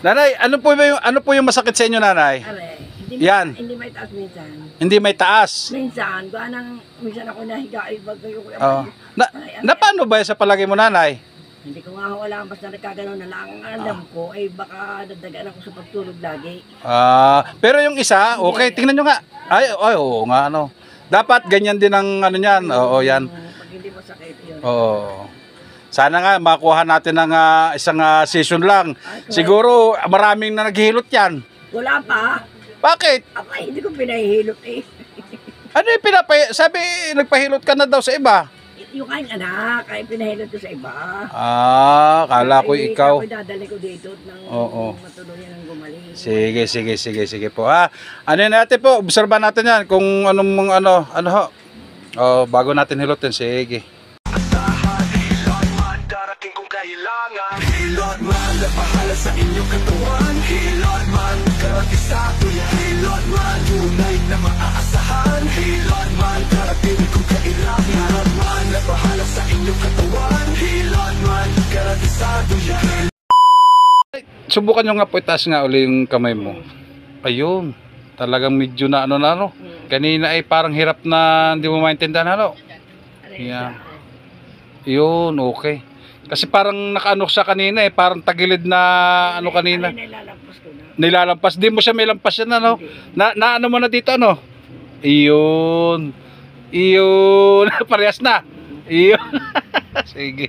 Nanay, ano po yung masakit sa inyo, nanay? Are, Yan. Hindi may taas minsan. Hindi may taas. Minsan, minsan ako nahiga ay bagay ko. Oh. Na paano ba sa palagi mo, nanay? Hindi ko nga wala basta nagkagano'n na lang. Ang alam ko ay baka dagdagan ako sa pagtulog lagi. Pero yung isa, okay, tingnan nyo nga. Ay, oo nga, ano. Dapat ganyan din ang ano niyan. Oo, yan. Pag hindi masakit yun. Oo. Sana nga makuha natin ng isang season lang. Siguro maraming na naghihilot yan. Wala pa. Bakit? Aba, hindi ko pinahihilot eh. Ano yung sabi, nagpahilot ka na daw sa iba. Yung kayong anak, ay pinahilot ko sa iba. Kala ko ikaw. Ay, dadali ko dito ng matuluyan ng gumaling. Sige po ha. Ano yun natin po, obserba natin yan kung anong ano ho. Bago natin hilutin, sige. Hilot man, napahala sa inyong katawan. Hilot man, karatisado yan. Hilot man, tunay na maaasahan. Hilot man, karating kong kailangan. Hilot man, napahala sa inyong katawan. Hilot man, karatisado yan. Subukan nyo nga po, itaas nga uli yung kamay mo. Ayun, talagang medyo na ano. Kanina ay parang hirap na hindi mo maintindihan, ano. Yeah. Yun, okay. Kasi parang nakaano siya kanina parang tagilid na ano kanina. Nilalampas ko na. Nilalampas. Di mo siya may lampas yan, ano? Na ano mo na dito, ano? Iyon. Parehas na. Iyon. Sige.